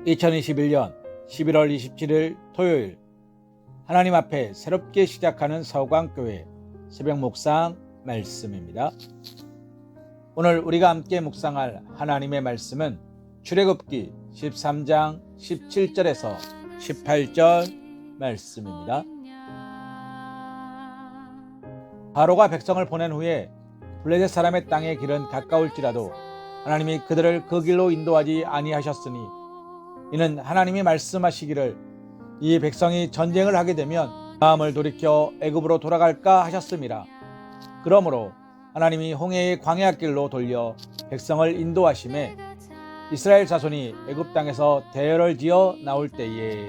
2021년 11월 27일 토요일 하나님 앞에 새롭게 시작하는 서광교회 새벽 묵상 말씀입니다. 오늘 우리가 함께 묵상할 하나님의 말씀은 출애굽기 13장 17절에서 18절 말씀입니다. 바로가 백성을 보낸 후에 블레셋 사람의 땅의 길은 가까울지라도 하나님이 그들을 그 길로 인도하지 아니하셨으니 이는 하나님이 말씀하시기를 이 백성이 전쟁을 하게 되면 마음을 돌이켜 애굽으로 돌아갈까 하셨음이라. 그러므로 하나님이 홍해의 광야길로 돌려 백성을 인도하심에 이스라엘 자손이 애굽 땅에서 대열을 지어 나올 때에.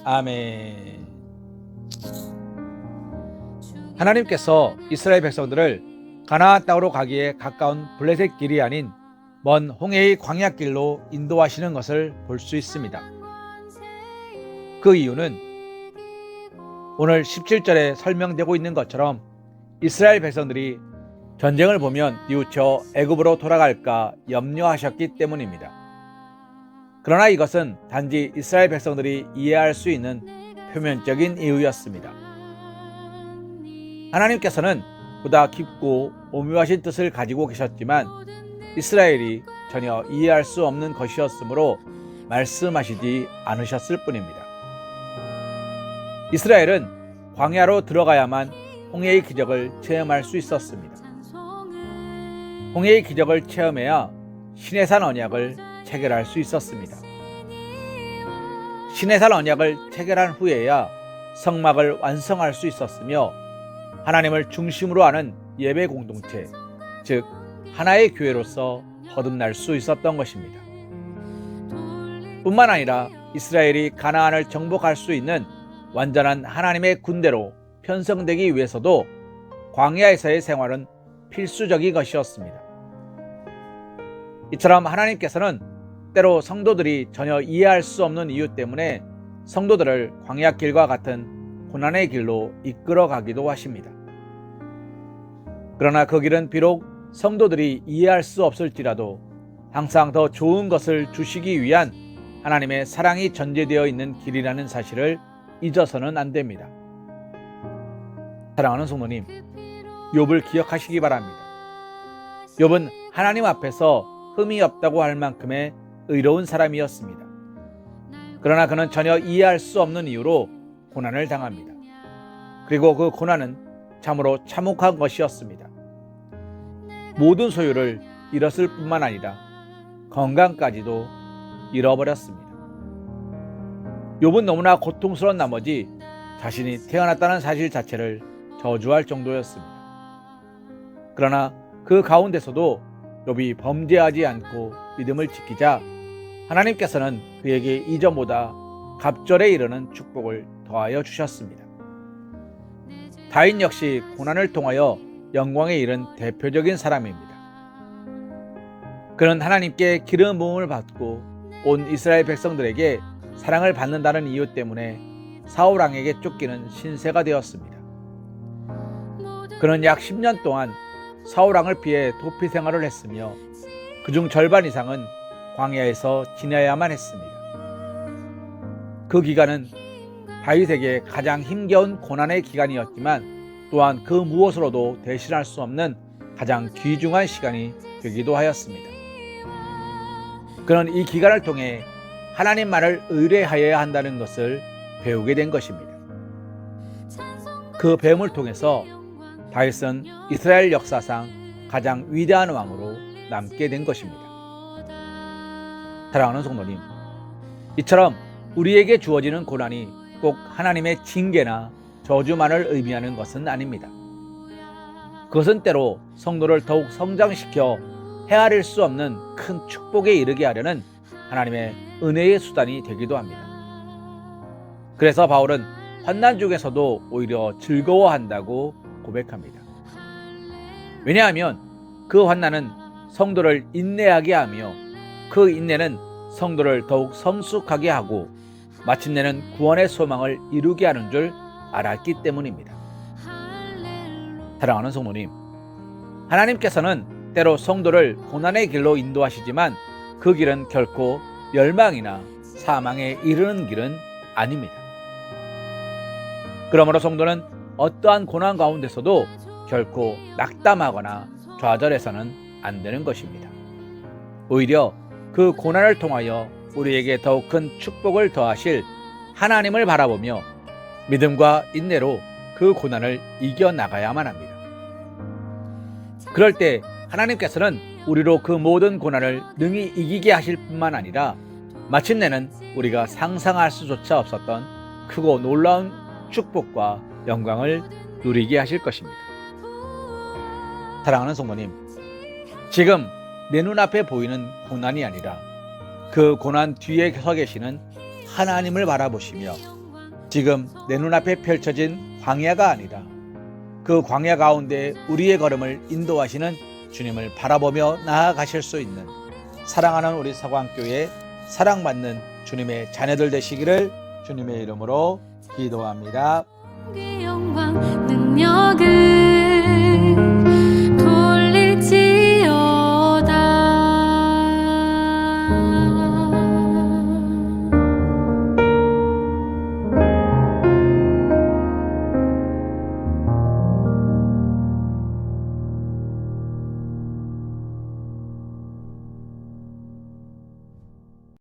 아멘. 하나님께서 이스라엘 백성들을 가나안 땅으로 가기에 가까운 블레셋 길이 아닌 먼 홍해의 광야길로 인도하시는 것을 볼 수 있습니다. 그 이유는 오늘 17절에 설명되고 있는 것처럼 이스라엘 백성들이 전쟁을 보면 뉘우쳐 애굽으로 돌아갈까 염려하셨기 때문입니다. 그러나 이것은 단지 이스라엘 백성들이 이해할 수 있는 표면적인 이유였습니다. 하나님께서는 보다 깊고 오묘하신 뜻을 가지고 계셨지만 이스라엘이 전혀 이해할 수 없는 것이었으므로 말씀하시지 않으셨을 뿐입니다. 이스라엘은 광야로 들어가야만 홍해의 기적을 체험할 수 있었습니다. 홍해의 기적을 체험해야 시내산 언약을 체결할 수 있었습니다. 시내산 언약을 체결한 후에야 성막을 완성할 수 있었으며 하나님을 중심으로 하는 예배 공동체, 즉 하나의 교회로서 거듭날 수 있었던 것입니다. 뿐만 아니라 이스라엘이 가나안을 정복할 수 있는 완전한 하나님의 군대로 편성되기 위해서도 광야에서의 생활은 필수적인 것이었습니다. 이처럼 하나님께서는 때로 성도들이 전혀 이해할 수 없는 이유 때문에 성도들을 광야길과 같은 고난의 길로 이끌어 가기도 하십니다. 그러나 그 길은 비록 성도들이 이해할 수 없을지라도 항상 더 좋은 것을 주시기 위한 하나님의 사랑이 전제되어 있는 길이라는 사실을 잊어서는 안 됩니다. 사랑하는 성도님, 욥을 기억하시기 바랍니다. 욥은 하나님 앞에서 흠이 없다고 할 만큼의 의로운 사람이었습니다. 그러나 그는 전혀 이해할 수 없는 이유로 고난을 당합니다. 그리고 그 고난은 참으로 참혹한 것이었습니다. 모든 소유를 잃었을 뿐만 아니라 건강까지도 잃어버렸습니다. 욥은 너무나 고통스러운 나머지 자신이 태어났다는 사실 자체를 저주할 정도였습니다. 그러나 그 가운데서도 욥이 범죄하지 않고 믿음을 지키자 하나님께서는 그에게 이전보다 갑절에 이르는 축복을 더하여 주셨습니다. 다윗 역시 고난을 통하여 영광에 이른 대표적인 사람입니다. 그는 하나님께 기름 부음을 받고 온 이스라엘 백성들에게 사랑을 받는다는 이유 때문에 사울 왕에게 쫓기는 신세가 되었습니다. 그는 약 10년 동안 사울 왕을 피해 도피 생활을 했으며 그중 절반 이상은 광야에서 지내야만 했습니다. 그 기간은 다윗에게 가장 힘겨운 고난의 기간이었지만 또한 그 무엇으로도 대신할 수 없는 가장 귀중한 시간이 되기도 하였습니다. 그는 이 기간을 통해 하나님만을 의뢰하여야 한다는 것을 배우게 된 것입니다. 그 배움을 통해서 다윗은 이스라엘 역사상 가장 위대한 왕으로 남게 된 것입니다. 사랑하는 성도님, 이처럼 우리에게 주어지는 고난이 꼭 하나님의 징계나 저주만을 의미하는 것은 아닙니다. 그것은 때로 성도를 더욱 성장시켜 헤아릴 수 없는 큰 축복에 이르게 하려는 하나님의 은혜의 수단이 되기도 합니다. 그래서 바울은 환난 중에서도 오히려 즐거워한다고 고백합니다. 왜냐하면 그 환난은 성도를 인내하게 하며 그 인내는 성도를 더욱 성숙하게 하고 마침내는 구원의 소망을 이루게 하는 줄 알았기 때문입니다. 사랑하는 성도님, 하나님께서는 때로 성도를 고난의 길로 인도하시지만 그 길은 결코 멸망이나 사망에 이르는 길은 아닙니다. 그러므로 성도는 어떠한 고난 가운데서도 결코 낙담하거나 좌절해서는 안 되는 것입니다. 오히려 그 고난을 통하여 우리에게 더욱 큰 축복을 더하실 하나님을 바라보며 믿음과 인내로 그 고난을 이겨나가야만 합니다. 그럴 때 하나님께서는 우리로 그 모든 고난을 능히 이기게 하실 뿐만 아니라 마침내는 우리가 상상할 수조차 없었던 크고 놀라운 축복과 영광을 누리게 하실 것입니다. 사랑하는 성도님, 지금 내 눈앞에 보이는 고난이 아니라 그 고난 뒤에 서 계시는 하나님을 바라보시며 지금 내 눈앞에 펼쳐진 광야가 아니라 그 광야 가운데 우리의 걸음을 인도하시는 주님을 바라보며 나아가실 수 있는 사랑하는 우리 서광교회 사랑받는 주님의 자녀들 되시기를 주님의 이름으로 기도합니다. 영광 능력을